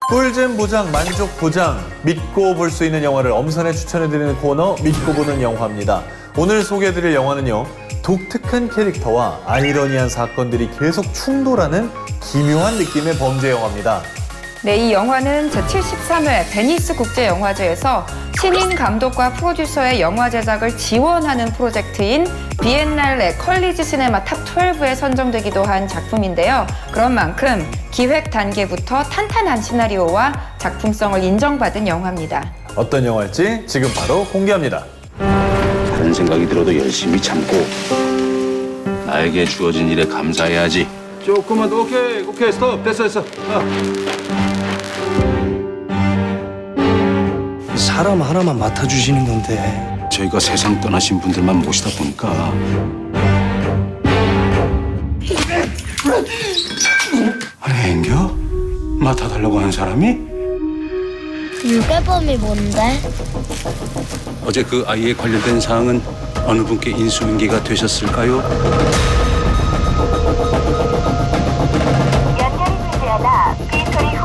꿀잼 보장, 만족 보장, 믿고 볼 수 있는 영화를 엄선해 추천해드리는 코너 믿고 보는 영화입니다. 오늘 소개해드릴 영화는요. 독특한 캐릭터와 아이러니한 사건들이 계속 충돌하는 기묘한 느낌의 범죄 영화입니다. 네, 이 영화는 제73회 베니스 국제영화제에서 신인 감독과 프로듀서의 영화 제작을 지원하는 프로젝트인 비엔날레 컬리지 시네마 탑 12에 선정되기도 한 작품인데요. 그런 만큼 기획 단계부터 탄탄한 시나리오와 작품성을 인정받은 영화입니다. 어떤 영화일지 지금 바로 공개합니다. 다른 생각이 들어도 열심히 참고 나에게 주어진 일에 감사해야지. 조금만 더. 오케이 스톱. 됐어. 사람 하나만 맡아주시는 건데 저희가 세상 떠나신 분들만 모시다 보니까 아니 앵겨? 맡아달라고 하는 사람이? 유괴범이 뭔데? 어제 그 아이에 관련된 사항은 어느 분께 인수인계가 되셨을까요? 연결이 중지하다 삐소리 후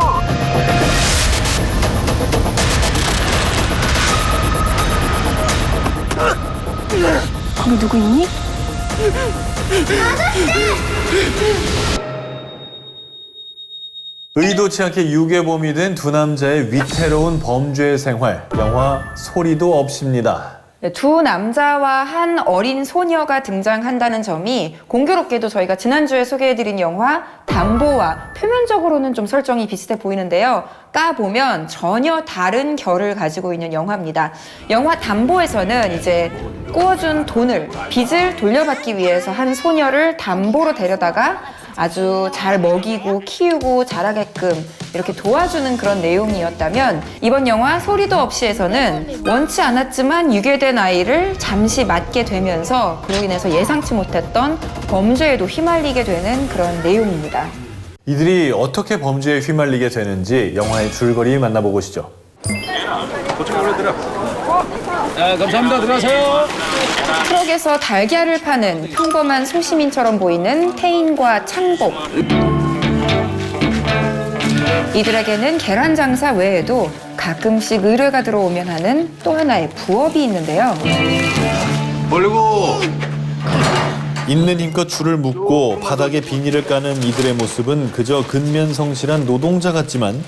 거기 누구 있니? 의도치 않게 유괴범이 된 두 남자의 위태로운 범죄 생활. 영화 소리도 없습니다. 네, 두 남자와 한 어린 소녀가 등장한다는 점이 공교롭게도 저희가 지난주에 소개해드린 영화 담보와 표면적으로는 좀 설정이 비슷해 보이는데요. 까보면 전혀 다른 결을 가지고 있는 영화입니다. 영화 담보에서는 이제 꾸어준 빚을 돌려받기 위해서 한 소녀를 담보로 데려다가 아주 잘 먹이고 키우고 자라게끔 이렇게 도와주는 그런 내용이었다면 이번 영화 소리도 없이에서는 원치 않았지만 유괴된 아이를 잠시 맡게 되면서 그로 인해서 예상치 못했던 범죄에도 휘말리게 되는 그런 내용입니다. 이들이 어떻게 범죄에 휘말리게 되는지 영화의 줄거리 만나보시죠. 감사합니다. 들어가세요. 트럭에서 달걀을 파는 평범한 소시민처럼 보이는 태인과 창복. 이들에게는 계란 장사 외에도 가끔씩 의뢰가 들어오면 하는 또 하나의 부업이 있는데요. 올리고 있는 힘껏 줄을 묶고 바닥에 비닐을 까는 이들의 모습은 그저 근면성실한 노동자 같지만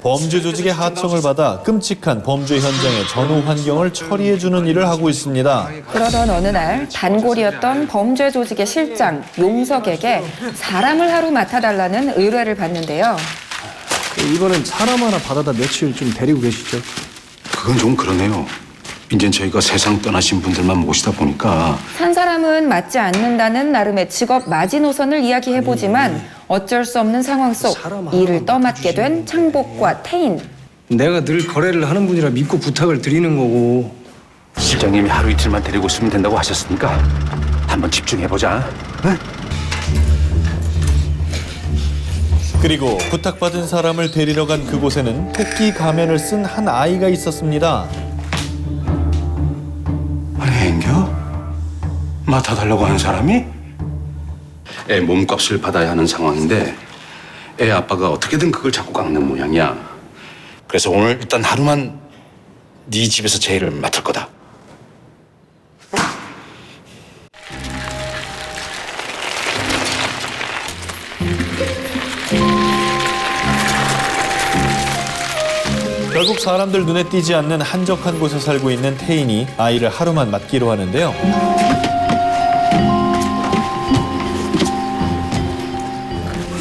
범죄 조직의 하청을 받아 끔찍한 범죄 현장의 전후 환경을 처리해주는 일을 하고 있습니다. 그러던 어느 날 단골이었던 범죄 조직의 실장 용석에게 사람을 하루 맡아달라는 의뢰를 받는데요. 이번엔 사람 하나 받아다 며칠 좀 데리고 계시죠? 그건 좀 그러네요. 이젠 저희가 세상 떠나신 분들만 모시다 보니까 산 사람은 맞지 않는다는 나름의 직업 마지노선을 이야기해보지만 어쩔 수 없는 상황 속 일을 떠맡게 된 창복과 태인. 내가 늘 거래를 하는 분이라 믿고 부탁을 드리는 거고 실장님이 하루 이틀만 데리고 있으면 된다고 하셨으니까 한번 집중해보자. 응? 그리고 부탁받은 사람을 데리러 간 그곳에는 토끼 가면을 쓴 한 아이가 있었습니다. 아니 앵겨? 맡아달라고 하는 사람이? 애 몸값을 받아야 하는 상황인데 애 아빠가 어떻게든 그걸 자꾸 깎는 모양이야. 그래서 오늘 일단 하루만 네 집에서 제의를 맡을 거다. 결국 사람들 눈에 띄지 않는 한적한 곳에 살고 있는 태인이 아이를 하루만 맡기로 하는데요.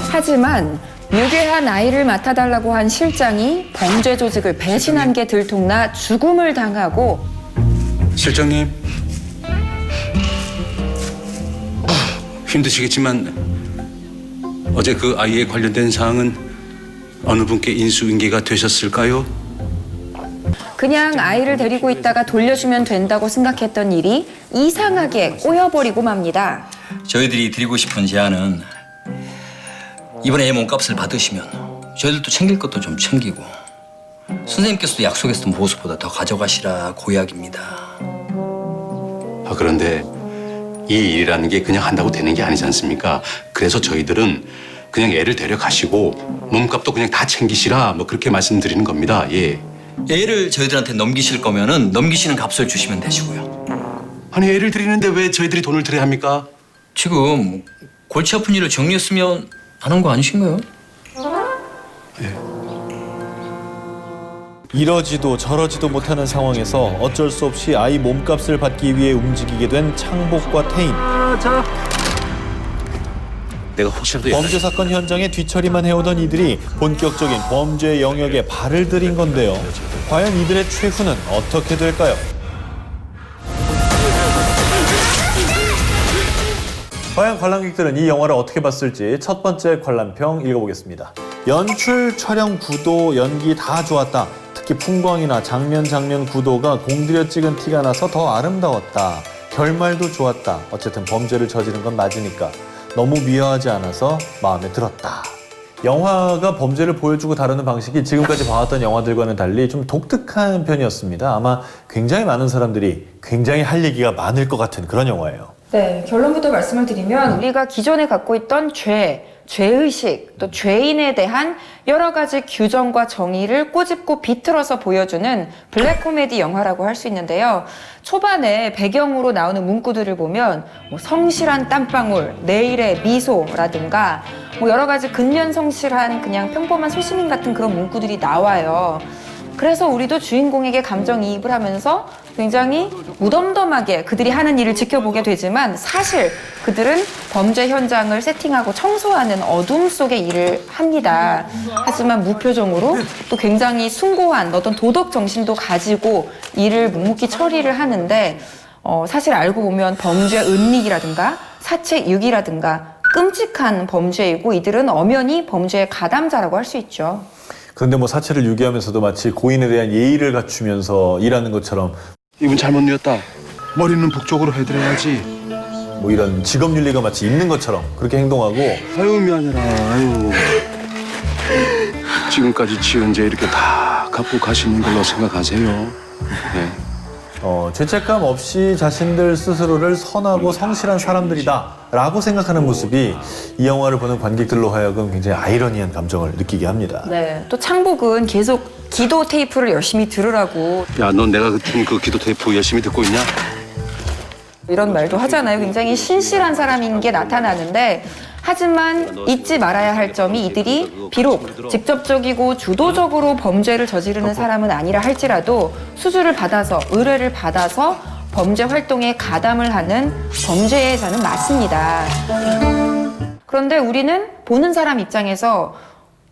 하지만 유괴한 아이를 맡아달라고 한 실장이 범죄 조직을 배신한 게 들통나 죽음을 당하고 실장님 힘드시겠지만 어제 그 아이에 관련된 사항은 어느 분께 인수인계가 되셨을까요? 그냥 아이를 데리고 있다가 돌려주면 된다고 생각했던 일이 이상하게 꼬여버리고 맙니다. 저희들이 드리고 싶은 제안은 이번에 애 몸값을 받으시면 저희들도 챙길 것도 좀 챙기고 선생님께서도 약속했던 보수보다 더 가져가시라 고약입니다. 그런데 이 일이라는 게 그냥 한다고 되는 게 아니지 않습니까? 그래서 저희들은 그냥 애를 데려가시고 몸값도 그냥 다 챙기시라 뭐 그렇게 말씀드리는 겁니다. 예. 애를 저희들한테 넘기실 거면은 넘기시는 값을 주시면 되시고요. 아니 애를 드리는데 왜 저희들이 돈을 드려야 합니까? 지금 골치 아픈 일을 정리했으면 하는 거 아니신가요? 이러지도 저러지도 못하는 상황에서 어쩔 수 없이 아이 몸값을 받기 위해 움직이게 된 창복과 태인. 내가 혹시라도 범죄 사건 현장에 뒤처리만 해오던 이들이 본격적인 범죄 영역에 발을 들인 건데요. 과연 이들의 최후는 어떻게 될까요? 과연 관람객들은 이 영화를 어떻게 봤을지 첫 번째 관람평 읽어보겠습니다. 연출, 촬영, 구도, 연기 다 좋았다. 특히 풍광이나 장면 구도가 공들여 찍은 티가 나서 더 아름다웠다. 결말도 좋았다. 어쨌든 범죄를 저지른 건 맞으니까 너무 미화하지 않아서 마음에 들었다. 영화가 범죄를 보여주고 다루는 방식이 지금까지 봐왔던 영화들과는 달리 좀 독특한 편이었습니다. 아마 굉장히 많은 사람들이 굉장히 할 얘기가 많을 것 같은 그런 영화예요. 네, 결론부터 말씀을 드리면 우리가 기존에 갖고 있던 죄의식, 또 죄인에 대한 여러 가지 규정과 정의를 꼬집고 비틀어서 보여주는 블랙 코미디 영화라고 할 수 있는데요. 초반에 배경으로 나오는 문구들을 보면 뭐 성실한 땀방울, 내일의 미소라든가 뭐 여러 가지 근면성실한 그냥 평범한 소시민 같은 그런 문구들이 나와요. 그래서 우리도 주인공에게 감정이입을 하면서 굉장히 무덤덤하게 그들이 하는 일을 지켜보게 되지만 사실 그들은 범죄 현장을 세팅하고 청소하는 어둠 속의 일을 합니다. 하지만 무표정으로 또 굉장히 숭고한 어떤 도덕 정신도 가지고 일을 묵묵히 처리를 하는데 사실 알고 보면 범죄 은닉이라든가 사체 유기라든가 끔찍한 범죄이고 이들은 엄연히 범죄의 가담자라고 할 수 있죠. 그런데 뭐 사체를 유기하면서도 마치 고인에 대한 예의를 갖추면서 일하는 것처럼 이분 잘못 누웠다. 머리는 북쪽으로 해드려야지. 뭐 이런 직업윤리가 마치 있는 것처럼 그렇게 행동하고 아유 미안해라. 아유. 지금까지 지은 죄 이렇게 다 갚고 가시는 걸로 생각하세요. 네. 죄책감 없이 자신들 스스로를 선하고 성실한 사람들이다 라고 생각하는 모습이 이 영화를 보는 관객들로 하여금 굉장히 아이러니한 감정을 느끼게 합니다. 네, 또 창복은 계속 기도 테이프를 열심히 들으라고 야, 넌 내가 듣는 그 기도 테이프 열심히 듣고 있냐? 이런 말도 하잖아요. 굉장히 신실한 사람인 게 나타나는데 하지만 잊지 말아야 할 점이 이들이 비록 직접적이고 주도적으로 범죄를 저지르는 사람은 아니라 할지라도 수주를 받아서 의뢰를 받아서 범죄 활동에 가담을 하는 범죄자는 맞습니다. 그런데 우리는 보는 사람 입장에서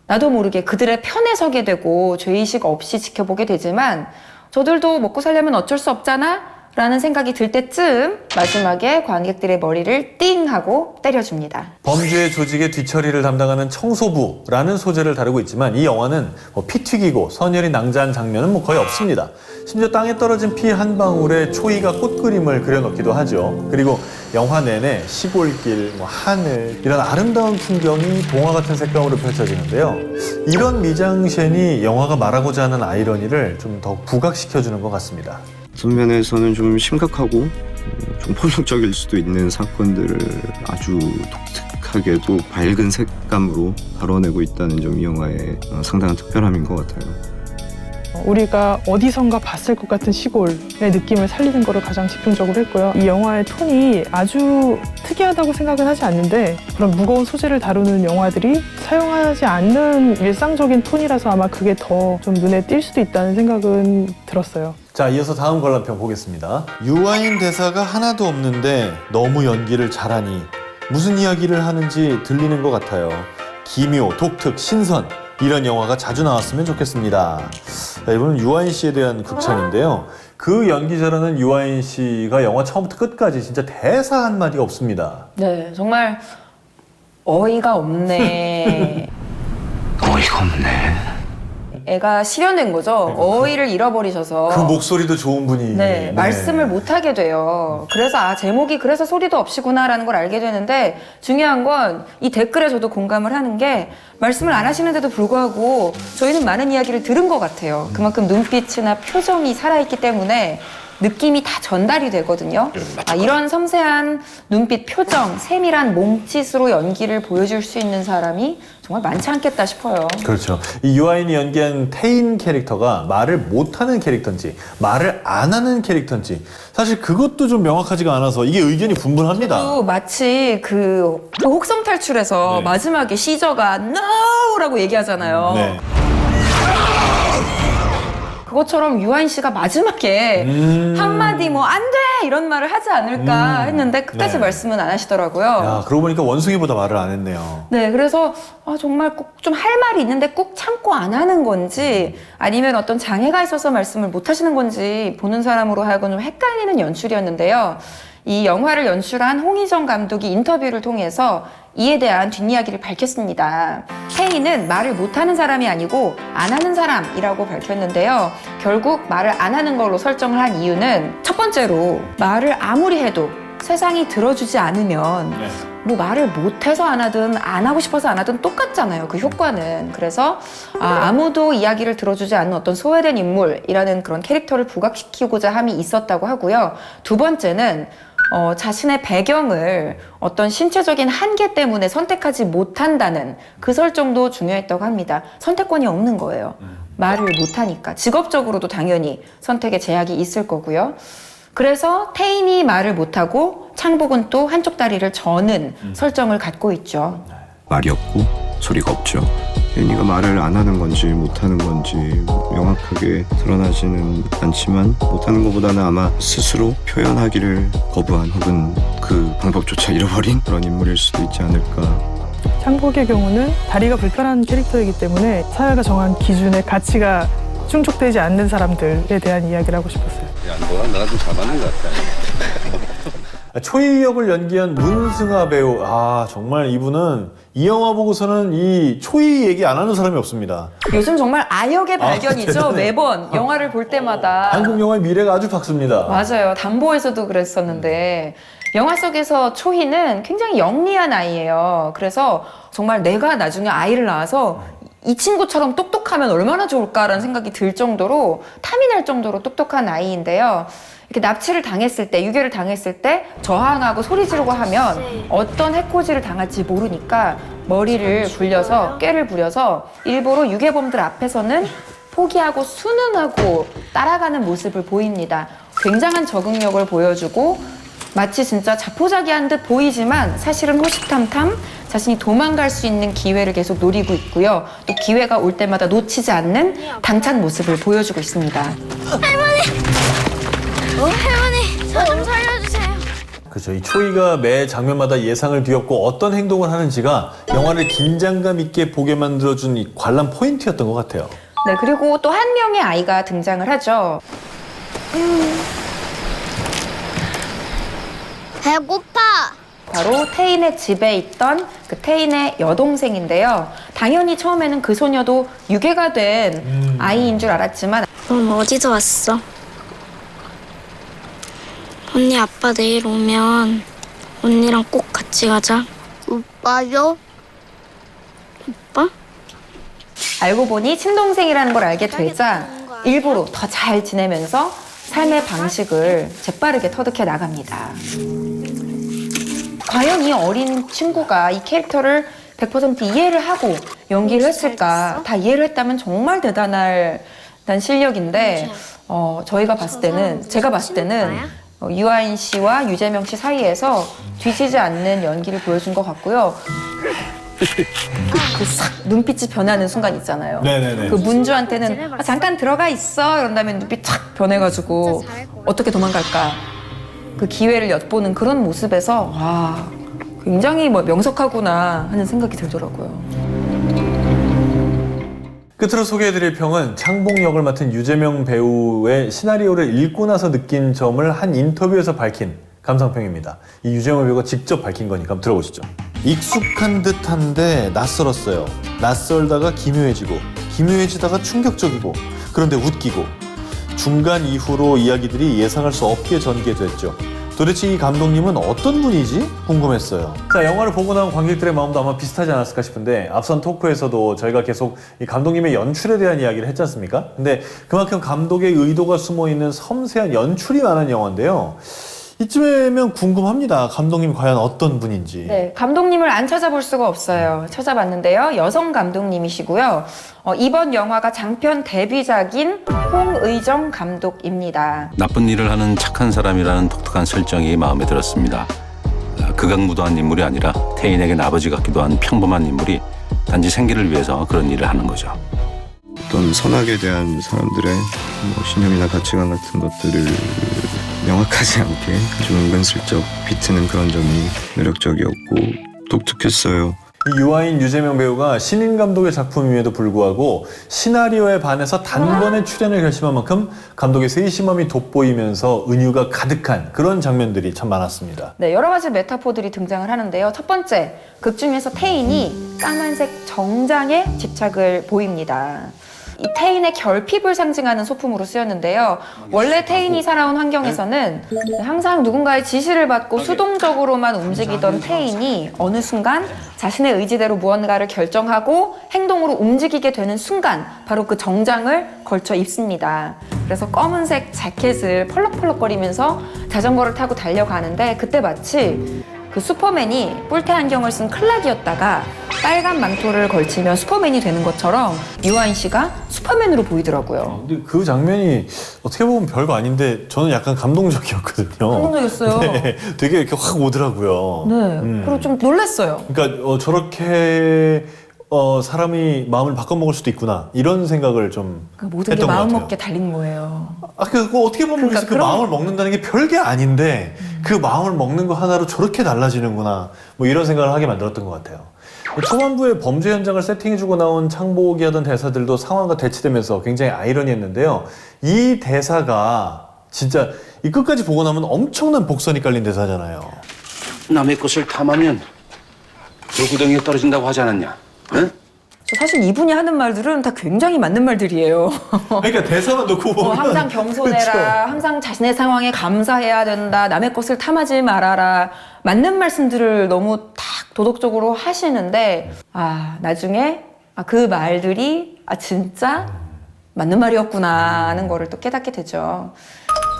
나도 모르게 그들의 편에 서게 되고 죄의식 없이 지켜보게 되지만 저들도 먹고 살려면 어쩔 수 없잖아? 라는 생각이 들 때쯤 마지막에 관객들의 머리를 띵 하고 때려줍니다. 범죄 조직의 뒤처리를 담당하는 청소부라는 소재를 다루고 있지만 이 영화는 피 튀기고 선혈이 낭자한 장면은 거의 없습니다. 심지어 땅에 떨어진 피 한 방울에 초이가 꽃그림을 그려넣기도 하죠. 그리고 영화 내내 시골길, 하늘 이런 아름다운 풍경이 동화 같은 색감으로 펼쳐지는데요. 이런 미장센이 영화가 말하고자 하는 아이러니를 좀 더 부각시켜주는 것 같습니다. 어떤 면에서는 좀 심각하고 좀 폭력적일 수도 있는 사건들을 아주 독특하게도 밝은 색감으로 다뤄내고 있다는 점이 이 영화의 상당한 특별함인 것 같아요. 우리가 어디선가 봤을 것 같은 시골의 느낌을 살리는 거를 가장 집중적으로 했고요. 이 영화의 톤이 아주 특이하다고 생각은 하지 않는데 그런 무거운 소재를 다루는 영화들이 사용하지 않는 일상적인 톤이라서 아마 그게 더 좀 눈에 띌 수도 있다는 생각은 들었어요. 자, 이어서 다음 관람평 보겠습니다. 유아인 대사가 하나도 없는데 너무 연기를 잘하니 무슨 이야기를 하는지 들리는 것 같아요. 기묘, 독특, 신선 이런 영화가 자주 나왔으면 좋겠습니다. 자, 이번은 유아인 씨에 대한 극찬인데요. 그 연기 잘하는 유아인 씨가 영화 처음부터 끝까지 진짜 대사 한마디가 없습니다. 네, 정말 어이가 없네. 어이가 없네. 애가 실현된 거죠. 어이를 잃어버리셔서. 그 목소리도 좋은 분이. 네, 말씀을 못하게 돼요. 그래서 제목이 그래서 소리도 없이구나라는 걸 알게 되는데 중요한 건 이 댓글에 저도 공감을 하는 게 말씀을 안 하시는데도 불구하고 저희는 많은 이야기를 들은 것 같아요. 그만큼 눈빛이나 표정이 살아있기 때문에 느낌이 다 전달이 되거든요. 이런 섬세한 눈빛, 표정, 세밀한 몸짓으로 연기를 보여줄 수 있는 사람이 정말 많지 않겠다 싶어요. 그렇죠. 이 유아인이 연기한 태인 캐릭터가 말을 못하는 캐릭터인지 말을 안 하는 캐릭터인지 사실 그것도 좀 명확하지가 않아서 이게 의견이 분분합니다. 또 마치 그 혹성 탈출에서 네. 마지막에 시저가 NO라고 얘기하잖아요. 네. 그것처럼 유아인 씨가 마지막에 한마디 뭐 안 돼! 이런 말을 하지 않을까 했는데 끝까지 네. 말씀은 안 하시더라고요. 야, 그러고 보니까 원숭이보다 말을 안 했네요. 네, 그래서 정말 꼭 좀 할 말이 있는데 꼭 참고 안 하는 건지 아니면 어떤 장애가 있어서 말씀을 못 하시는 건지 보는 사람으로 하여금 좀 헷갈리는 연출이었는데요. 이 영화를 연출한 홍희정 감독이 인터뷰를 통해서 이에 대한 뒷이야기를 밝혔습니다. 태희는 말을 못하는 사람이 아니고 안 하는 사람이라고 밝혔는데요. 결국 말을 안 하는 걸로 설정을 한 이유는 첫 번째로 말을 아무리 해도 세상이 들어주지 않으면 뭐 말을 못해서 안 하든 안 하고 싶어서 안 하든 똑같잖아요. 그 효과는. 그래서 아무도 이야기를 들어주지 않는 어떤 소외된 인물이라는 그런 캐릭터를 부각시키고자 함이 있었다고 하고요. 두 번째는 자신의 배경을 어떤 신체적인 한계 때문에 선택하지 못한다는 그 설정도 중요했다고 합니다. 선택권이 없는 거예요. 말을 못하니까. 직업적으로도 당연히 선택에 제약이 있을 거고요. 그래서 태인이 말을 못하고 창복은 또 한쪽 다리를 저는 설정을 갖고 있죠. 말이 없고 소리가 없죠. 혜인이가 말을 안 하는 건지 못하는 건지 명확하게 드러나지는 않지만 못하는 것보다는 아마 스스로 표현하기를 거부한 혹은 그 방법조차 잃어버린 그런 인물일 수도 있지 않을까. 창복의 경우는 다리가 불편한 캐릭터이기 때문에 사회가 정한 기준의 가치가 충족되지 않는 사람들에 대한 이야기를 하고 싶었어요. 너가 나랑 좀 잘 맞는 것 같아. 초이 역을 연기한 문승아 배우. 정말 이분은 이 영화 보고서는 이 초이 얘기 안 하는 사람이 없습니다. 요즘 정말 아역의 발견이죠. 대단해. 매번 영화를 볼 때마다. 한국 영화의 미래가 아주 밝습니다. 맞아요. 담보에서도 그랬었는데 영화 속에서 초희는 굉장히 영리한 아이예요. 그래서 정말 내가 나중에 아이를 낳아서 이 친구처럼 똑똑하면 얼마나 좋을까라는 생각이 들 정도로 탐이 날 정도로 똑똑한 아이인데요. 이렇게 납치를 당했을 때, 유괴를 당했을 때 저항하고 소리 지르고 하면 어떤 해코지를 당할지 모르니까 머리를 굴려서 꾀를 부려서 일부러 유괴범들 앞에서는 포기하고 순응하고 따라가는 모습을 보입니다. 굉장한 적응력을 보여주고 마치 진짜 자포자기한 듯 보이지만 사실은 호시탐탐 자신이 도망갈 수 있는 기회를 계속 노리고 있고요. 또 기회가 올 때마다 놓치지 않는 당찬 모습을 보여주고 있습니다. 할머니, 저 좀 살려주세요. 그렇죠. 이 초이가 매 장면마다 예상을 뒤엎고 어떤 행동을 하는지가 영화를 긴장감 있게 보게 만들어준 이 관람 포인트였던 것 같아요. 네, 그리고 또 한 명의 아이가 등장을 하죠. 배고파. 바로 태인의 집에 있던 그 태인의 여동생인데요. 당연히 처음에는 그 소녀도 유괴가 된 아이인 줄 알았지만 넌 어디서 왔어? 언니 아빠 내일 오면 언니랑 꼭 같이 가자. 오빠요? 오빠? 알고 보니 친동생이라는 걸 알게 되자 일부러 더 잘 지내면서 삶의 방식을 재빠르게 터득해 나갑니다. 과연 이 어린 친구가 이 캐릭터를 100% 이해를 하고 연기를 했을까? 다 이해를 했다면 정말 대단한 실력인데 저희가 봤을 때는, 제가 봤을 때는 유아인 씨와 유재명 씨 사이에서 뒤지지 않는 연기를 보여준 것 같고요. 그 싹 눈빛이 변하는 순간 있잖아요. 네네네. 그 문주한테는 잠깐 들어가 있어 이런 다음에 눈빛 탁 변해가지고 어떻게 도망갈까 그 기회를 엿보는 그런 모습에서 와 굉장히 명석하구나 하는 생각이 들더라고요. 끝으로 소개해드릴 평은 창복 역을 맡은 유재명 배우의 시나리오를 읽고 나서 느낀 점을 한 인터뷰에서 밝힌 감상평입니다. 이 유재명 배우가 직접 밝힌 거니까 한번 들어보시죠. 익숙한 듯한데 낯설었어요. 낯설다가 기묘해지고 기묘해지다가 충격적이고 그런데 웃기고 중간 이후로 이야기들이 예상할 수 없게 전개됐죠. 도대체 이 감독님은 어떤 분이지? 궁금했어요. 자, 영화를 보고 나온 관객들의 마음도 아마 비슷하지 않았을까 싶은데 앞선 토크에서도 저희가 계속 이 감독님의 연출에 대한 이야기를 했지 않습니까? 근데 그만큼 감독의 의도가 숨어있는 섬세한 연출이 많은 영화인데요. 이쯤이면 궁금합니다. 감독님 과연 어떤 분인지. 네, 감독님을 안 찾아볼 수가 없어요. 찾아봤는데요. 여성 감독님이시고요. 이번 영화가 장편 데뷔작인 홍의정 감독입니다. 나쁜 일을 하는 착한 사람이라는 독특한 설정이 마음에 들었습니다. 극악무도한 인물이 아니라 태인에겐 아버지 같기도 한 평범한 인물이 단지 생계를 위해서 그런 일을 하는 거죠. 어떤 선악에 대한 사람들의 신념이나 가치관 같은 것들을 명확하지 않게 좀 은근슬쩍 비트는 그런 점이 매력적이었고 독특했어요. 이 유아인 유재명 배우가 신인 감독의 작품임에도 불구하고 시나리오에 반해서 단번에 출연을 결심한 만큼 감독의 세심함이 돋보이면서 은유가 가득한 그런 장면들이 참 많았습니다. 네, 여러 가지 메타포들이 등장을 하는데요. 첫 번째, 극 중에서 태인이 까만색 정장에 집착을 보입니다. 이 태인의 결핍을 상징하는 소품으로 쓰였는데요. 원래 태인이 살아온 환경에서는 항상 누군가의 지시를 받고 수동적으로만 움직이던 태인이 어느 순간 자신의 의지대로 무언가를 결정하고 행동으로 움직이게 되는 순간 바로 그 정장을 걸쳐 입습니다. 그래서 검은색 자켓을 펄럭펄럭거리면서 자전거를 타고 달려가는데 그때 마치 그 슈퍼맨이 뿔테 안경을 쓴 클락이었다가 빨간 망토를 걸치면 슈퍼맨이 되는 것처럼 유아인 씨가 슈퍼맨으로 보이더라고요. 근데 그 장면이 어떻게 보면 별거 아닌데 저는 약간 감동적이었거든요. 감동적이었어요. 네, 되게 이렇게 확 오더라고요. 네, 그리고 좀 놀랐어요. 그러니까 저렇게 사람이 마음을 바꿔먹을 수도 있구나 이런 생각을 좀 모든 게 했던 것 마음 같아요. 먹게 달린 거예요. 그거 어떻게 보면 그러니까 그 마음을 먹는다는 게 별게 아닌데 그 마음을 먹는 거 하나로 저렇게 달라지는구나 뭐 이런 생각을 하게 만들었던 것 같아요. 초반부에 범죄 현장을 세팅해주고 나온 창복이 하던 대사들도 상황과 대치되면서 굉장히 아이러니했는데요. 이 대사가 진짜 이 끝까지 보고 나면 엄청난 복선이 깔린 대사잖아요. 남의 것을 탐하면 돌구덩이에 떨어진다고 하지 않았냐? 응? 사실 이분이 하는 말들은 다 굉장히 맞는 말들이에요. 그러니까 대사만 놓고 보면 항상 겸손해라, 그렇죠. 항상 자신의 상황에 감사해야 된다, 남의 것을 탐하지 말아라. 맞는 말씀들을 너무 딱 도덕적으로 하시는데 나중에 그 말들이 진짜 맞는 말이었구나 하는 거를 또 깨닫게 되죠.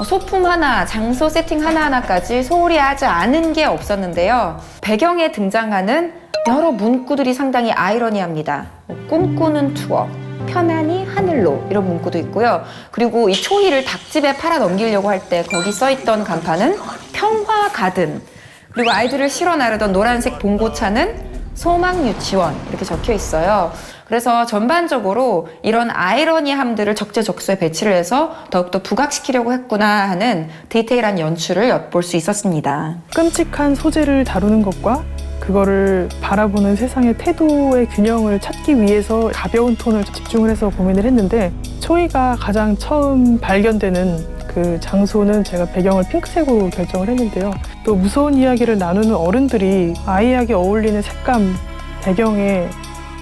소품 하나, 장소 세팅 하나하나까지 소홀히 하지 않은 게 없었는데요. 배경에 등장하는 여러 문구들이 상당히 아이러니합니다. 꿈꾸는 투어, 편안히 하늘로 이런 문구도 있고요. 그리고 이 초이를 닭집에 팔아 넘기려고 할 때 거기 써있던 간판은 평화 가든, 그리고 아이들을 실어 나르던 노란색 봉고차는 소망 유치원 이렇게 적혀 있어요. 그래서 전반적으로 이런 아이러니함들을 적재적소에 배치를 해서 더욱더 부각시키려고 했구나 하는 디테일한 연출을 엿볼 수 있었습니다. 끔찍한 소재를 다루는 것과 그거를 바라보는 세상의 태도의 균형을 찾기 위해서 가벼운 톤을 집중을 해서 고민을 했는데 초이가 가장 처음 발견되는 그 장소는 제가 배경을 핑크색으로 결정을 했는데요. 또 무서운 이야기를 나누는 어른들이 아이에게 어울리는 색감, 배경에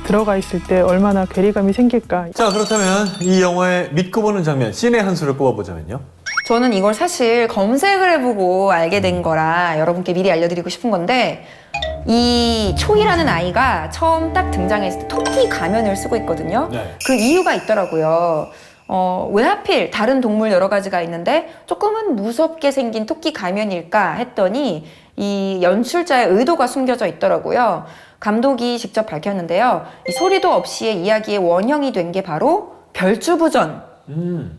들어가 있을 때 얼마나 괴리감이 생길까. 자, 그렇다면 이 영화의 믿고 보는 장면, 씬의 한 수를 꼽아보자면요. 저는 이걸 사실 검색을 해보고 알게 된 거라 여러분께 미리 알려드리고 싶은 건데, 이 초이라는 아이가 처음 딱 등장했을 때 토끼 가면을 쓰고 있거든요. 네. 그 이유가 있더라고요. 왜 하필 다른 동물 여러 가지가 있는데 조금은 무섭게 생긴 토끼 가면일까 했더니 이 연출자의 의도가 숨겨져 있더라고요. 감독이 직접 밝혔는데요. 이 소리도 없이의 이야기의 원형이 된 게 바로 별주부전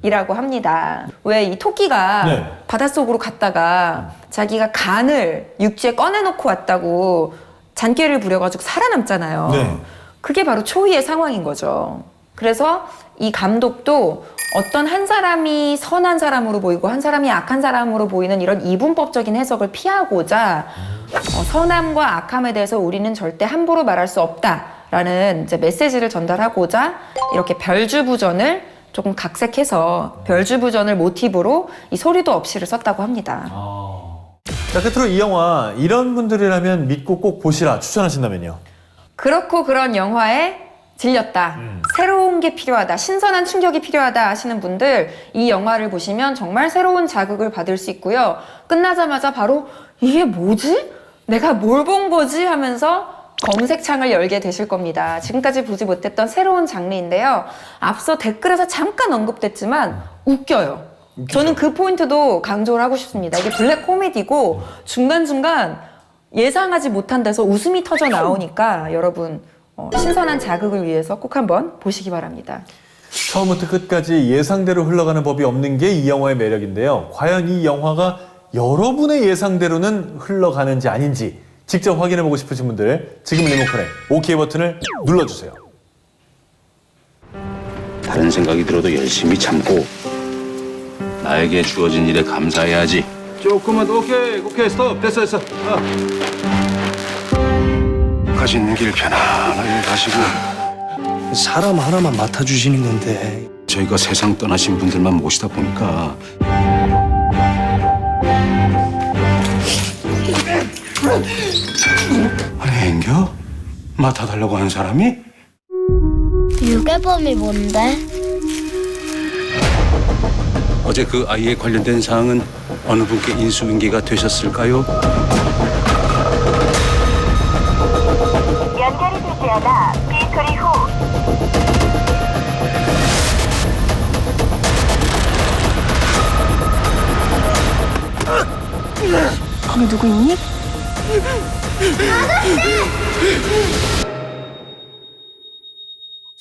이라고 합니다. 왜 이 토끼가 네. 바닷속으로 갔다가 자기가 간을 육지에 꺼내놓고 왔다고 잔꾀를 부려가지고 살아남잖아요. 네. 그게 바로 초이의 상황인 거죠. 그래서 이 감독도 어떤 한 사람이 선한 사람으로 보이고 한 사람이 악한 사람으로 보이는 이런 이분법적인 해석을 피하고자 선함과 악함에 대해서 우리는 절대 함부로 말할 수 없다라는 이제 메시지를 전달하고자 이렇게 별주부전을 조금 각색해서 별주부전을 모티브로 이 소리도 없이를 썼다고 합니다. 자, 끝으로 이 영화 이런 분들이라면 믿고 꼭 보시라 추천하신다면요? 그렇고 그런 영화의 질렸다. 새로운 게 필요하다. 신선한 충격이 필요하다 하시는 분들 이 영화를 보시면 정말 새로운 자극을 받을 수 있고요. 끝나자마자 바로 이게 뭐지? 내가 뭘 본 거지? 하면서 검색창을 열게 되실 겁니다. 지금까지 보지 못했던 새로운 장르인데요. 앞서 댓글에서 잠깐 언급됐지만 웃겨요. 저는 그 포인트도 강조를 하고 싶습니다. 이게 블랙 코미디고 중간중간 예상하지 못한 데서 웃음이 터져 나오니까 여러분 신선한 자극을 위해서 꼭 한번 보시기 바랍니다. 처음부터 끝까지 예상대로 흘러가는 법이 없는 게 이 영화의 매력인데요. 과연 이 영화가 여러분의 예상대로는 흘러가는지 아닌지 직접 확인해보고 싶으신 분들 지금 리모컨에 OK 버튼을 눌러주세요. 다른 생각이 들어도 열심히 참고 나에게 주어진 일에 감사해야지. 조금만 더. 오케이 스톱 됐어. 가시는 길 편안하게 가시고. 사람 하나만 맡아주시는 건데 저희가 세상 떠나신 분들만 모시다 보니까 아니 앵겨? 맡아달라고 한 사람이? 유괴범이 뭔데? 어제 그 아이에 관련된 사항은 어느 분께 인수인계가 되셨을까요? 연결이 되지 않아 삐소리 후. 거기 누구 있니? 아저씨!